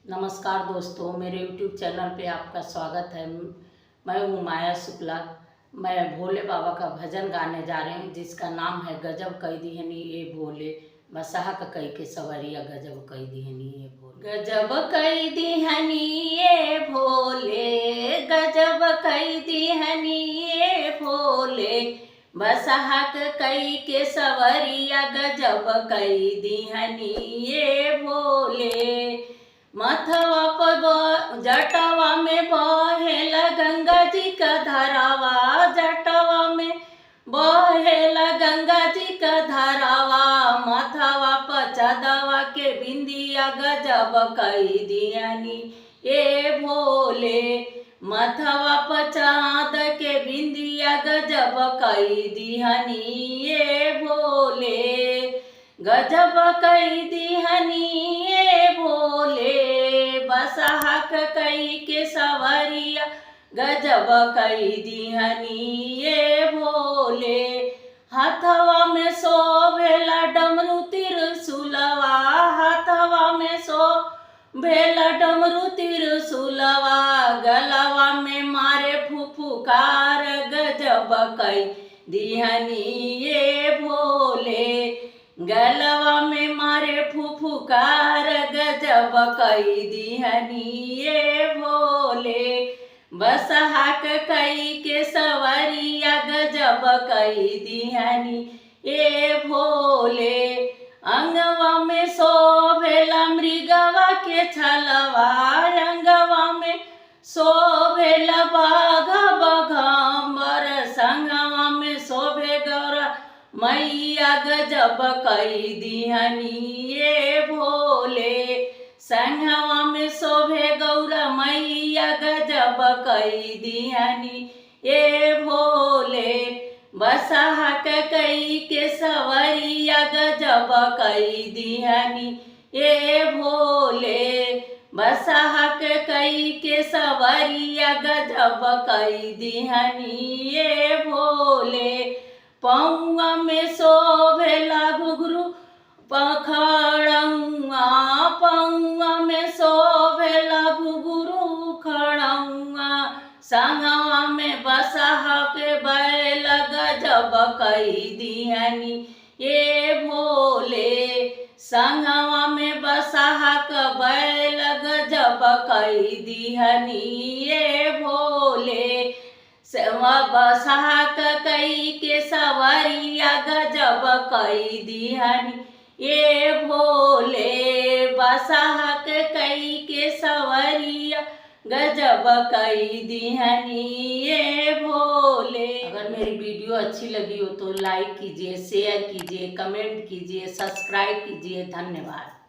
नमस्कार दोस्तों, मेरे YouTube चैनल पे आपका स्वागत है। मैं हूँ माया शुक्ला। मैं भोले बाबा का भजन गाने जा रही हूँ जिसका नाम है गजब कई दिहनी ये भोले, बसहा का कई के सवरिया गजब कई दिहनी ये भोले। गजब कई दिहनी ये भोले, गजब कई दिहनी ये भोले, बसहा का कई के सवरिया गजब कई दिहनी ये भोले। मथवा पर जटवा में बहेला गंगा जी का धारावा, जटवा में बहेला गंगा जी का धारावा, मथवा पर चदवा के बिंदिया गजब कई दियानी ये भोले, मथवा पर चाँद के बिंदिया गजब कई दिहनी ये भोले, गजब कई दिहनी ये भोले, बसहा कई के सवरिया गजब कई दिहनी ये भोले। हाथवा में शोभेला डमरू त्रिशूलवा, हाथवा में शोभेला डमरू त्रिशूलवा, गलवा में मारे फुफुकार गजब कई दिहनी ये भोले, गलवा में मारे फुफुकार गजब कई दिहनी ये भोले, बसहा कई के सवरिया गजब कई दिहनी ये भोले। अंगवा में शोभेला मृगवा के छलवा, अंगवा में शोभेला बाघ बघम्बर, संगवा में शोभे गौरा मैया गजब कई दिहनी ये भोले, संगवा में शोभे गौरा मैया गजब कई दिहनी ये भोले, बसहा कई के सवरिया गजब कई दिहनी ये भोले, बसहा कई के सवरिया गजब कई दिहनी ये भोले। पौआ में शोभेला घुघरू पखड़ौआ, पौआ में शोभेला घुघरू खड़ौआ, संगवा में बसहा के बैल गजब कई दिहनी ये भोले, संगवा में बसहा का बैल गजब कई दिहनी ये भोले, बसहा कई के सवरिया गजब कई दिहनी ये भोले, बसहा कई के सवरिया गजब कई दिहनी ये भोले। अगर मेरी वीडियो अच्छी लगी हो तो लाइक कीजिए, शेयर कीजिए, कमेंट कीजिए, सब्सक्राइब कीजिए। धन्यवाद।